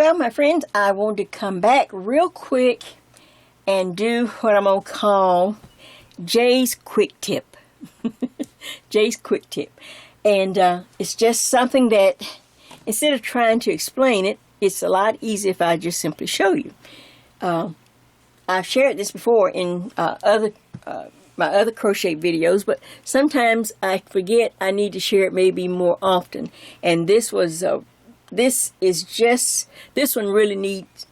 Well, my friends, I want to come back real quick and do what I'm going to call Jay's quick tip. Jay's quick tip. And it's just something that, instead of trying to explain it, it's a lot easier if I just simply show you. I've shared this before in my other crochet videos, but sometimes I forget I need to share it maybe more often. And this one really needs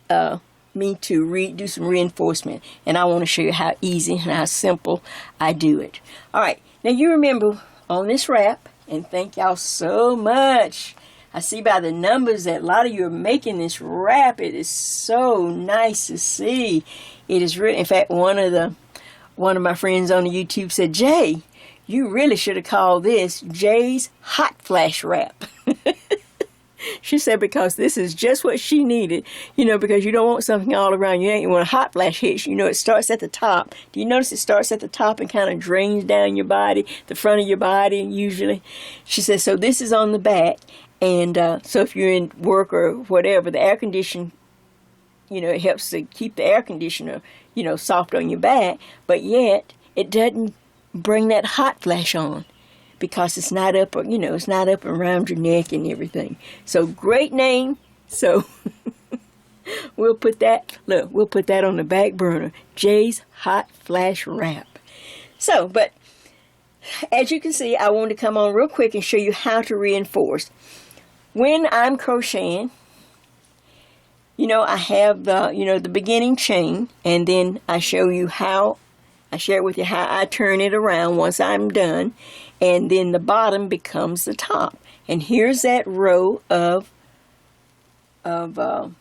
me to do some reinforcement, and I want to show you how easy and how simple I do it. All right, now you remember on this wrap, and thank y'all so much. I see by the numbers that a lot of you are making this wrap. It is so nice to see. It is really, in fact, one of my friends on the YouTube said, Jay, you really should have called this Jay's Hot Flash Wrap. She said because this is just what she needed, because you don't want something all around you. You want a hot flash hit. It starts at the top. Do you notice it starts at the top and kind of drains down your body, the front of your body usually? She says, so this is on the back. And so if you're in work or whatever, the air conditioner, it helps to keep the air conditioner, soft on your back. But yet, it doesn't bring that hot flash on, because it's not up, it's not up around your neck and everything. So great name. So we'll put that on the back burner. Jay's Hot Flash Wrap. So, but as you can see, I wanted to come on real quick and show you how to reinforce. When I'm crocheting, I have the beginning chain, and then I share with you how I turn it around once I'm done. And then the bottom becomes the top. And here's that row of that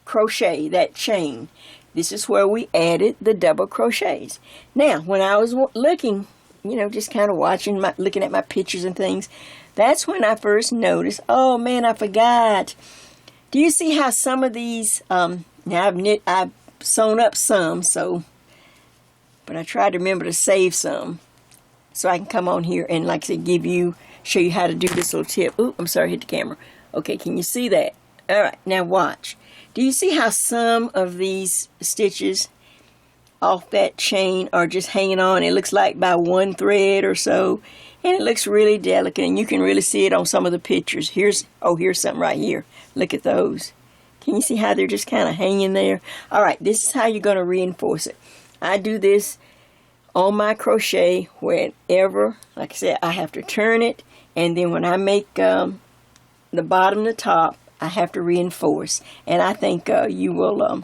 crochet, that chain. This is where we added the double crochets. Now, when I was looking, just kind of looking at my pictures and things, that's when I first noticed, oh man, I forgot. Do you see how some of these, now I've sewn up some, but I tried to remember to save some, so I can come on here and, like I said, show you how to do this little tip. Ooh, I'm sorry, hit the camera. Okay, can you see that? All right, now watch. Do you see how some of these stitches off that chain are just hanging on? It looks like by one thread or so, and it looks really delicate, and you can really see it on some of the pictures. Here's something right here. Look at those. Can you see how they're just kind of hanging there? All right, this is how you're going to reinforce it. I do this on my crochet whenever, like I said, I have to turn it, and then when I make the bottom to top, I have to reinforce. And I think you'll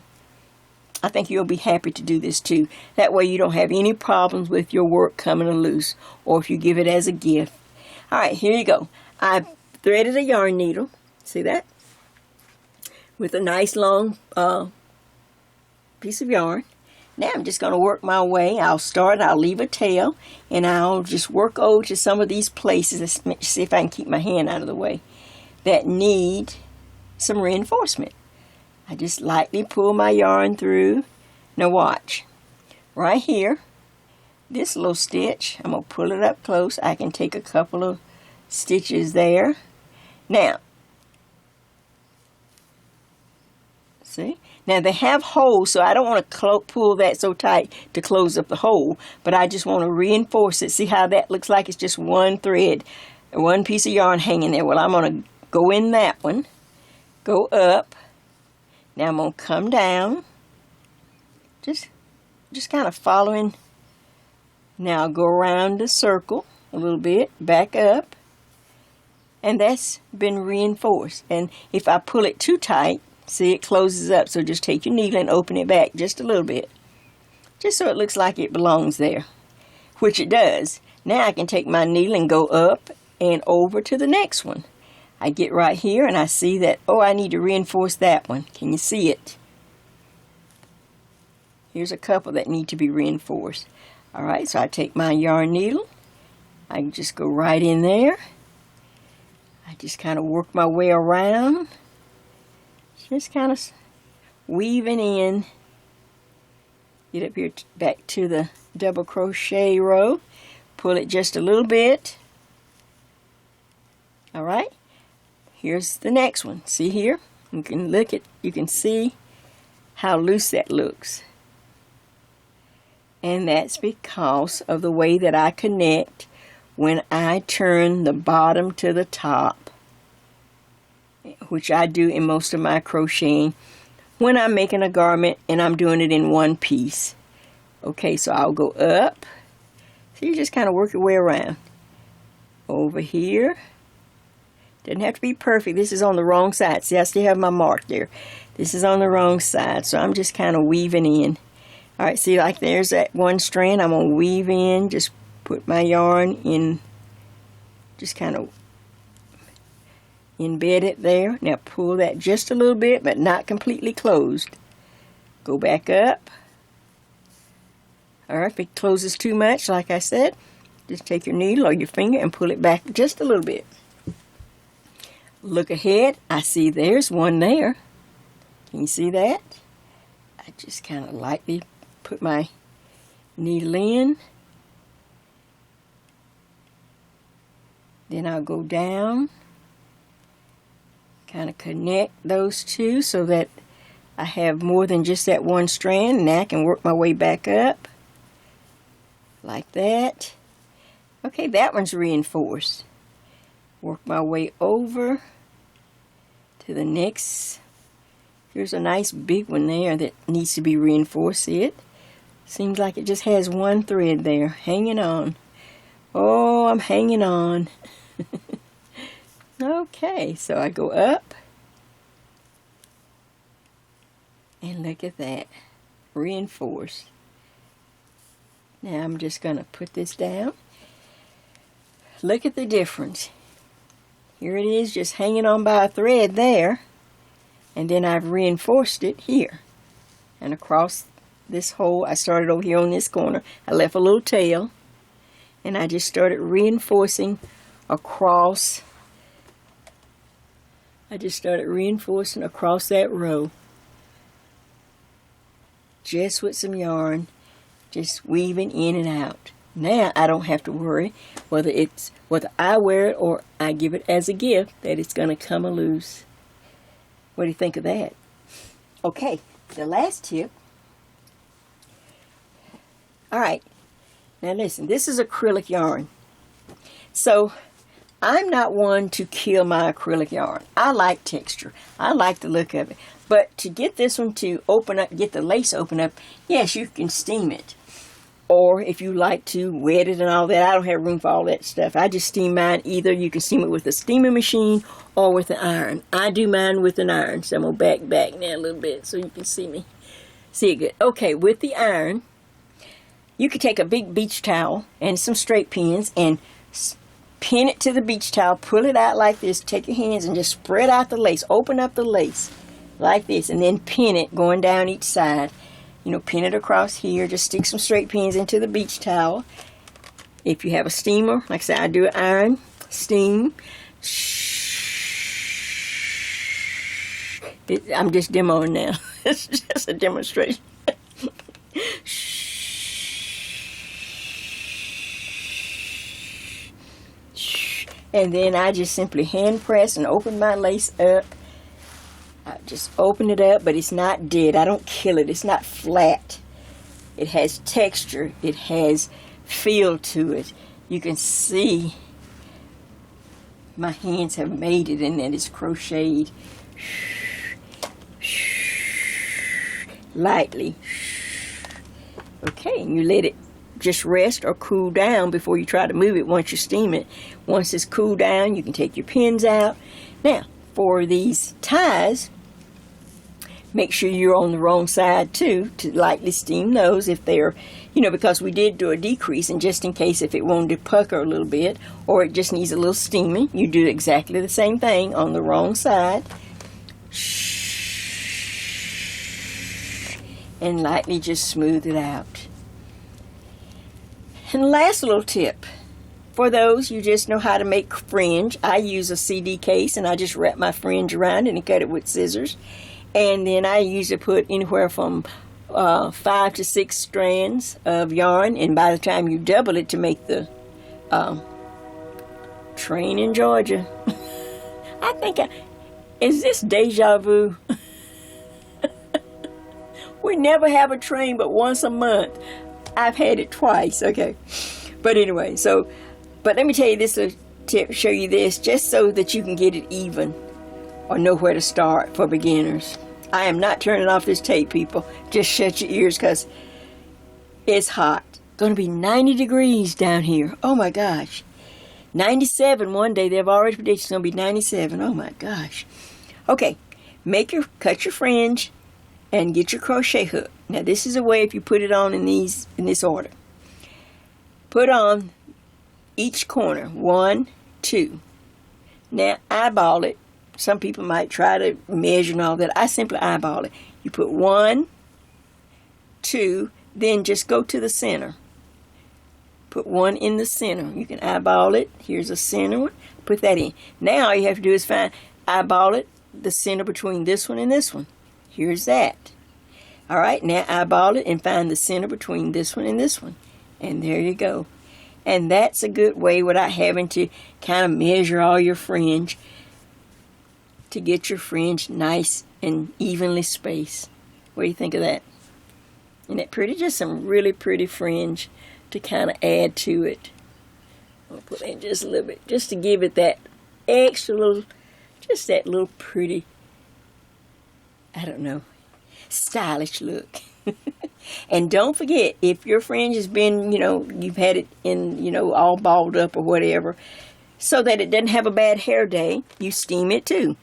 be happy to do this too. That way you don't have any problems with your work coming loose, or if you give it as a gift. All right, here you go. I threaded a yarn needle. See that? With a nice long piece of yarn. Now I'm just going to work my way. I'll leave a tail, and I'll just work over to some of these places. Let's see if I can keep my hand out of the way, that need some reinforcement. I just lightly pull my yarn through. Now watch. Right here, this little stitch, I'm going to pull it up close. I can take a couple of stitches there. Now, see? Now they have holes, so I don't want to pull that so tight to close up the hole, but I just want to reinforce it. See how that looks like it's just one thread, one piece of yarn hanging there? Well, I'm going to go in that one, go up. Now I'm going to come down, just kind of following. Now I'll go around the circle a little bit, back up, and that's been reinforced. And if I pull it too tight, see, it closes up, so just take your needle and open it back just a little bit, just so it looks like it belongs there, which it does. Now I can take my needle and go up and over to the next one. I get right here and I see that, oh, I need to reinforce that one. Can you see it? Here's a couple that need to be reinforced. All right, so I take my yarn needle. I can just go right in there. I just kind of work my way around. Just kind of weaving in. Get up here back to the double crochet row. Pull it just a little bit. All right. Here's the next one. See here? You can see how loose that looks. And that's because of the way that I connect when I turn the bottom to the top, which I do in most of my crocheting when I'm making a garment and I'm doing it in one piece. Okay, so I'll go up. So you just kind of work your way around. Over here. Doesn't have to be perfect. This is on the wrong side. See, I still have my mark there. This is on the wrong side, so I'm just kind of weaving in. Alright, see, like there's that one strand. I'm going to weave in, just put my yarn in, just kind of embed it there. Now pull that just a little bit, but not completely closed. Go back up. Alright, if it closes too much, like I said, just take your needle or your finger and pull it back just a little bit. Look ahead. I see there's one there. Can you see that? I just kind of lightly put my needle in. Then I'll go down. Kind of connect those two so that I have more than just that one strand. Now I can work my way back up. Like that. Okay, that one's reinforced. Work my way over to the next. Here's a nice big one there that needs to be reinforced. See it? Seems like it just has one thread there, hanging on. Oh, I'm hanging on. Okay, so I go up. And look at that. Reinforced. Now I'm just going to put this down. Look at the difference. Here it is, just hanging on by a thread there. And then I've reinforced it here. And across this hole, I started over here on this corner. I left a little tail. And I just started reinforcing across. I just started reinforcing across that row. Just with some yarn. Just weaving in and out. Now I don't have to worry whether I wear it or I give it as a gift that it's going to come loose. What do you think of that? Okay, the last tip. Alright, now listen, this is acrylic yarn. So I'm not one to kill my acrylic yarn. I like texture. I like the look of it. But to get this one to open up, get the lace open up, yes, you can steam it. Or if you like to wet it and all that, I don't have room for all that stuff. I just steam mine either. You can steam it with a steaming machine or with an iron. I do mine with an iron. So I'm going to back now a little bit so you can see me. See it good. Okay, with the iron, you could take a big beach towel and some straight pins and pin it to the beach towel. Pull it out like this. Take your hands and just spread out the lace. Open up the lace like this and then pin it going down each side. You know, pin it across here. Just stick some straight pins into the beach towel. If you have a steamer, like I said, I do an iron, steam. I'm just demoing now. It's just a demonstration. And then I just simply hand press and open my lace up. I just open it up, but it's not dead. I don't kill it. It's not flat. It has texture. It has feel to it. You can see my hands have made it, and that it's crocheted lightly. Okay, and you let it just rest or cool down before you try to move it once you steam it. Once it's cooled down, you can take your pins out. Now, for these ties, make sure you're on the wrong side too, to lightly steam those if they're, you know, because we did do a decrease, and just in case if it wanted to pucker a little bit or it just needs a little steaming, you do exactly the same thing on the wrong side. And lightly just smooth it out. And last little tip. For those you just know how to make fringe, I use a CD case and I just wrap my fringe around it and cut it with scissors. And then I usually put anywhere from 5 to 6 strands of yarn. And by the time you double it to make the train in Georgia, I think Is this deja vu? We never have a train but once a month. I've had it twice, okay. But anyway, but let me tell you this tip, show you this, just so that you can get it even or know where to start for beginners. I am not turning off this tape, people. Just shut your ears because it's hot. Going to be 90 degrees down here. Oh my gosh. 97 one day. They've already predicted it's going to be 97. Oh my gosh. Okay, cut your fringe and get your crochet hook. Now this is a way if you put it on in this order. Put on each corner, 1, 2. Now eyeball it. Some people might try to measure and all that. I simply eyeball it. You put 1, 2, then just go to the center. Put 1 in the center. You can eyeball it. Here's a center one. Put that in. Now all you have to do is eyeball it, the center between this one and this one. Here's that. All right, now eyeball it and find the center between this one and this one. And there you go. And that's a good way without having to kind of measure all your fringe to get your fringe nice and evenly spaced. What do you think of that? Isn't that pretty? Just some really pretty fringe to kind of add to it. I'll put in just a little bit, just to give it that extra little, just that little pretty, I don't know, stylish look. And don't forget, if your fringe has been, you've had it in, all balled up or whatever, so that it doesn't have a bad hair day, you steam it too.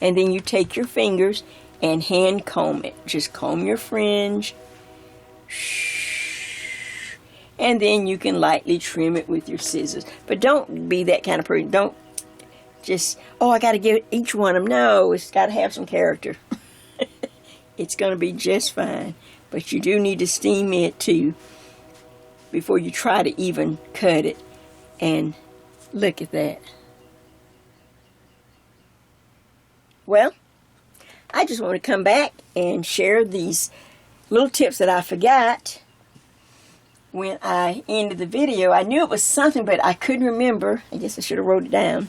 And then you take your fingers and hand comb it. Just comb your fringe. And then you can lightly trim it with your scissors. But don't be that kind of person. Don't just, I got to give each one of them. No, it's got to have some character. It's going to be just fine. But you do need to steam it too before you try to even cut it. And look at that. Well, I just want to come back and share these little tips that I forgot when I ended the video. I knew it was something, but I couldn't remember. I guess I should have wrote it down.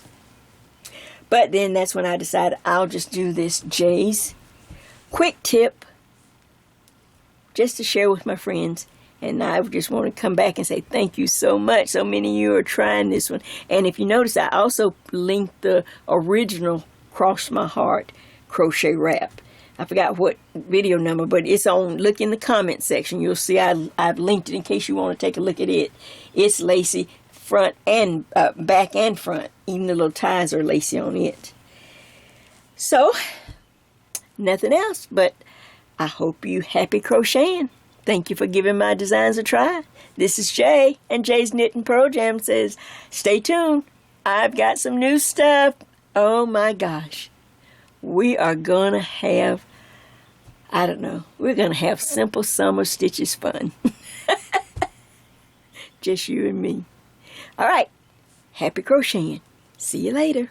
But then that's when I decided I'll just do this Jay's quick tip just to share with my friends. And I just want to come back and say thank you so much. So many of you are trying this one. And if you notice, I also linked the original Cross My Heart crochet wrap. I forgot what video number, but it's on. Look in the comment section. You'll see I've linked it in case you want to take a look at it. It's lacy front and back and front. Even the little ties are lacy on it. So, nothing else, but I hope you happy crocheting. Thank you for giving my designs a try. This is Jay, and Jay's Knit and Purl Jam says, stay tuned. I've got some new stuff. Oh my gosh. We are going to have, we're going to have simple summer stitches fun. Just you and me. All right. Happy crocheting. See you later.